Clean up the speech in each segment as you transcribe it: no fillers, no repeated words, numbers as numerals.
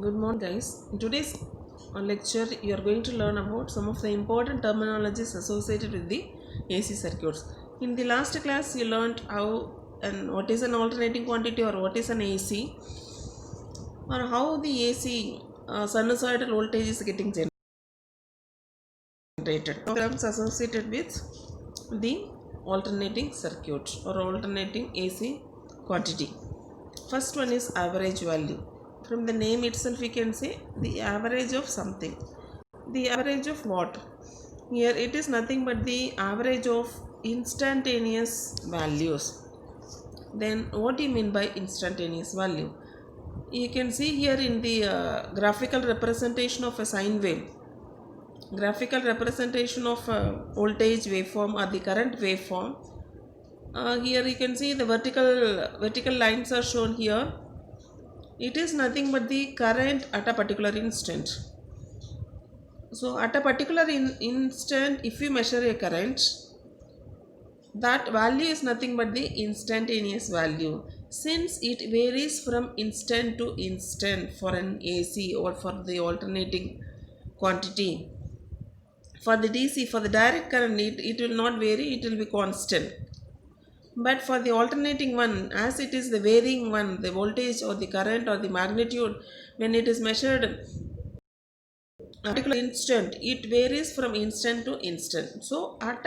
Good morning, guys. In today's lecture, you are going to learn about some of the important terminologies associated with the AC circuits. In the last class, you learned how and what is an alternating quantity or what is an AC, or how the AC sinusoidal voltage is getting generated. Terms associated with the alternating circuit or alternating AC quantity. First one is average value. From the name itself, we can say the average of something. The average of what? Here it is nothing but the average of instantaneous values. Then what do you mean by instantaneous value? You can see here in the graphical representation of a sine wave. Graphical representation of voltage waveform or the current waveform. Here you can see the vertical lines are shown here. It is nothing but the current at a particular instant. So at a particular instant, if you measure a current, that value is nothing but the instantaneous value, since it varies from instant to instant for an AC or for the alternating quantity. For the DC, for the direct current, it will not vary, it will be constant. But for the alternating one, as it is the varying one, the voltage or the current or the magnitude, when it is measured a particular instant, it varies from instant to instant. So at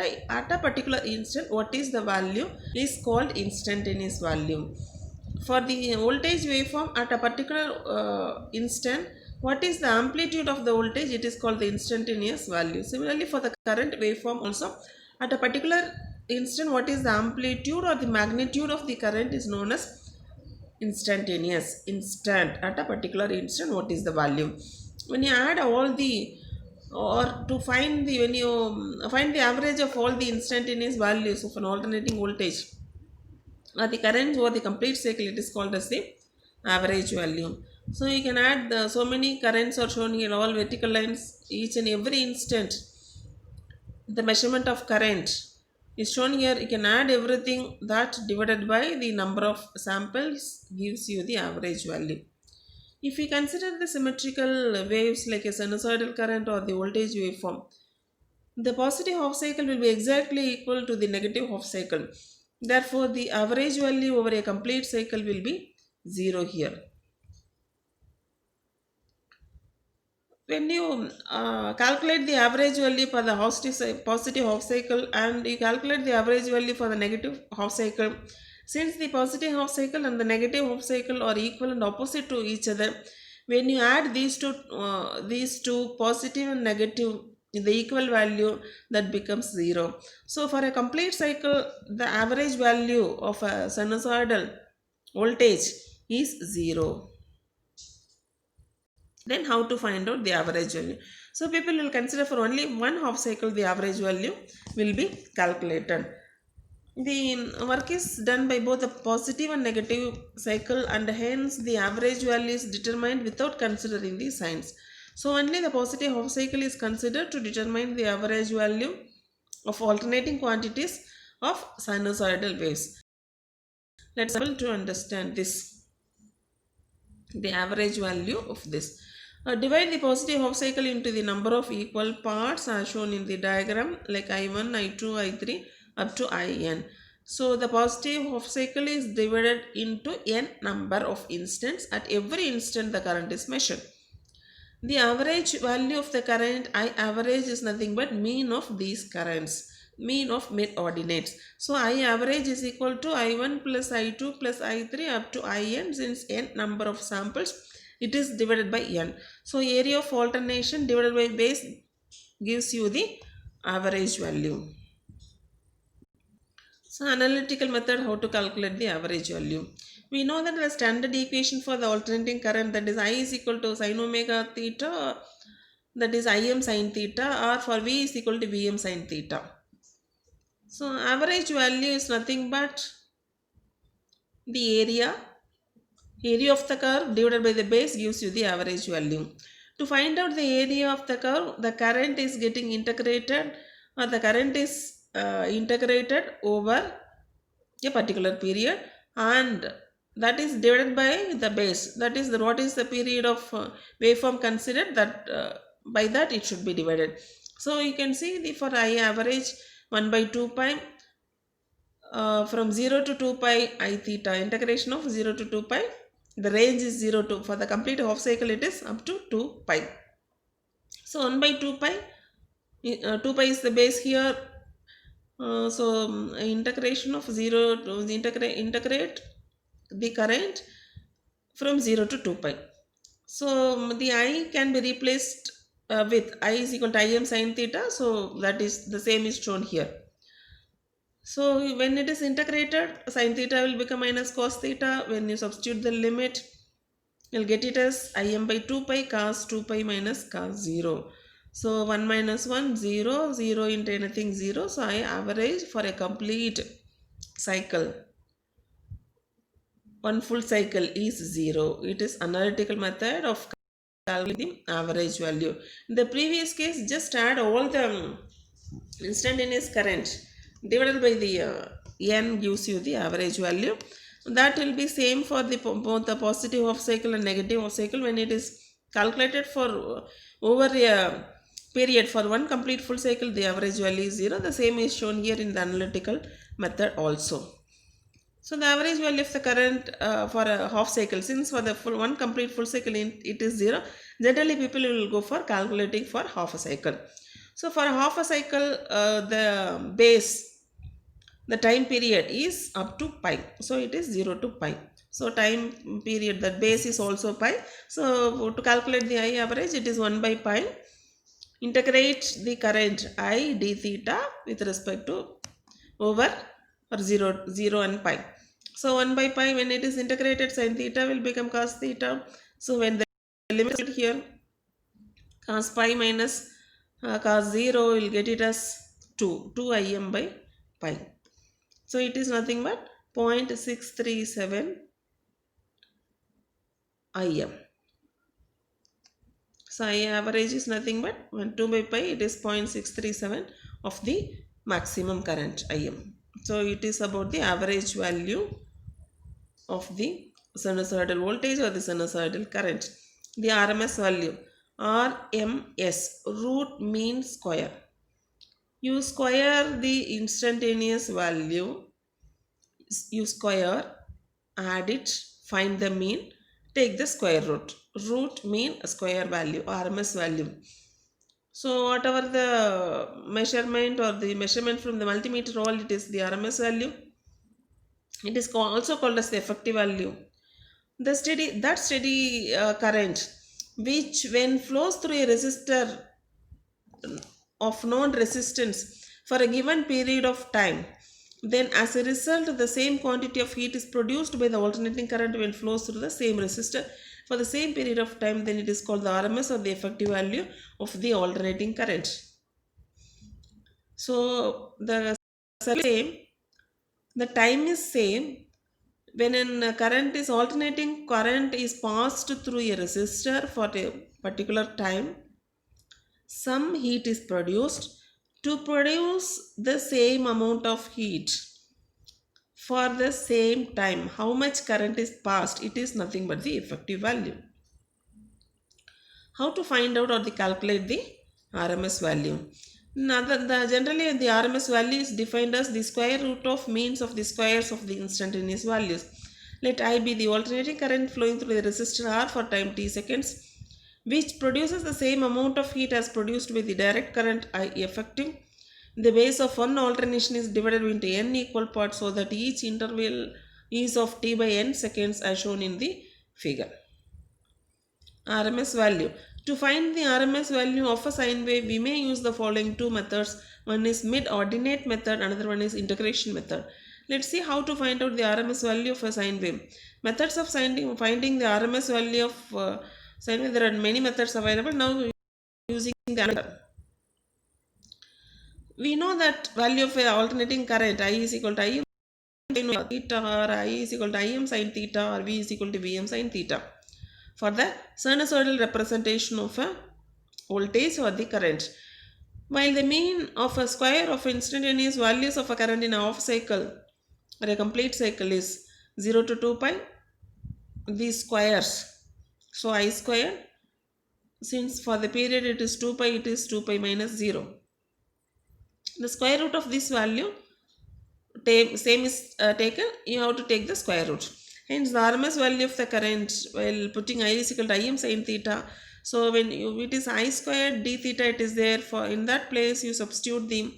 a particular instant, what is the value is called instantaneous value. For the voltage waveform at a particular instant, what is the amplitude of the voltage, it is called the instantaneous value. Similarly, for the current waveform also, at a particular instant, what is the amplitude or the magnitude of the current is known as instantaneous. Instant, at a particular instant, what is the value. When you add all the, or to find the, when you find the average of all the instantaneous values of an alternating voltage or the current over the complete cycle, it is called as the average value. So you can add so many currents are shown here, all vertical lines, each and every instant the measurement of current is shown here. You can add everything, that divided by the number of samples gives you the average value. If we consider the symmetrical waves like a sinusoidal current or the voltage waveform, the positive half cycle will be exactly equal to the negative half cycle. Therefore, the average value over a complete cycle will be 0 here. When you calculate the average value for the positive half cycle and you calculate the average value for the negative half cycle, since the positive half cycle and the negative half cycle are equal and opposite to each other, when you add these two positive and negative in the equal value, that becomes 0. So for a complete cycle, the average value of a sinusoidal voltage is 0. Then how to find out the average value? So people will consider for only one half cycle the average value will be calculated. The work is done by both the positive and negative cycle, and hence the average value is determined without considering the signs. So only the positive half cycle is considered to determine the average value of alternating quantities of sinusoidal waves. Let's be able to understand this, the average value of this. Divide the positive half cycle into the number of equal parts as shown in the diagram, like I1, I2, I3 up to In. So the positive half cycle is divided into n number of instants. At every instant the current is measured. The average value of the current I average is nothing but mean of these currents, mean of mid ordinates. So I average is equal to I1 plus I2 plus I3 up to In. Since n number of samples, it is divided by n. So area of alternation divided by base gives you the average value. So analytical method, how to calculate the average value. We know that the standard equation for the alternating current, that is I is equal to sin omega theta, that is Im sin theta, or for V is equal to Vm sin theta. So average value is nothing but the area of the curve divided by the base gives you the average value. To find out the area of the curve, the current is getting integrated, or the current is integrated over a particular period, and that is divided by the base, that is what is the period of waveform considered, that by that it should be divided. So you can see the for I average 1 by 2 pi from 0 to 2 pi I theta, integration of 0 to 2 pi, the range is 0 to, for the complete half cycle it is up to 2 pi. So 1 by 2 pi, 2 pi is the base here. Integration of 0 to integrate the current from 0 to 2 pi. So the I can be replaced with I is equal to Im sin theta. So that is the same is shown here. So when it is integrated, sin theta will become minus cos theta. When you substitute the limit, you'll get it as Im by 2 pi cos 2 pi minus cos 0. So 1 minus 1, 0, 0 into anything 0. So I average for a complete cycle, one full cycle is 0. It is analytical method of calculating the average value. In the previous case, just add all the instantaneous current divided by the n gives you the average value. That will be same for the both the positive half cycle and negative half cycle. When it is calculated for over a period for one complete full cycle, the average value is 0. The same is shown here in the analytical method also. So the average value of the current for a half cycle, since for the full one complete full cycle it is 0, generally people will go for calculating for half a cycle. So for half a cycle, the base, the time period is up to pi. So it is 0 to pi. So time period, that base is also pi. So to calculate the I average, it is 1 by pi. Integrate the current I d theta with respect to over or 0 and pi. So 1 by pi, when it is integrated, sin theta will become cos theta. So when the limit here, cos pi minus cos 0, will get it as 2 Im by pi. So it is nothing but 0.637 Im. So I average is nothing but 2 by pi, it is 0.637 of the maximum current Im. So it is about the average value of the sinusoidal voltage or the sinusoidal current. The RMS value, RMS, root mean square. You square the instantaneous value, you square, add it, find the mean, take the square root. Root mean square value, RMS value. So whatever the measurement or the measurement from the multimeter, all it is the RMS value. It is also called as the effective value. The steady current, which when flows through a resistor of known resistance for a given period of time, then as a result the same quantity of heat is produced by the alternating current when flows through the same resistor for the same period of time, then it is called the RMS or the effective value of the alternating current. So the same, the time is same. When a current is alternating, current is passed through a resistor for a particular time, some heat is produced. To produce the same amount of heat for the same time, how much current is passed, it is nothing but the effective value. How to find out or calculate the RMS value? Generally the RMS value is defined as the square root of means of the squares of the instantaneous values. Let I be the alternating current flowing through the resistor R for time t seconds, which produces the same amount of heat as produced by the direct current I effective. The base of one alternation is divided into n equal parts so that each interval is of t by n seconds as shown in the figure. RMS value. To find the RMS value of a sine wave, we may use the following two methods. One is mid-ordinate method, another one is integration method. Let's see how to find out the RMS value of a sine wave. Methods of finding the RMS value of sine wave, there are many methods available. Now using the method. We know that value of a alternating current, I is equal to Im sin theta, or I is equal to Im sin theta, or V is equal to Vm sin theta, for the sinusoidal representation of a voltage or the current. While the mean of a square of instantaneous values of a current in a half cycle or a complete cycle is 0 to 2 pi, these squares. So I squared, since for the period it is 2 pi, it is 2 pi minus 0. The square root of this value, same is taken, you have to take the square root. Hence the RMS value of the current while putting I is equal to Im sin theta. So when it is I squared d theta, it is there, for in that place you substitute the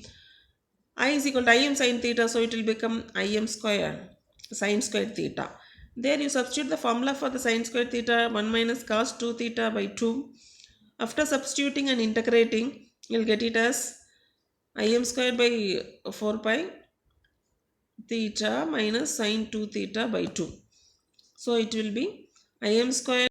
I is equal to Im sin theta, so it will become Im square sin squared theta. There you substitute the formula for the sin squared theta, 1 minus cos 2 theta by 2. After substituting and integrating, you'll get it as Im squared by 4 pi theta minus sin 2 theta by 2. So it will be Im square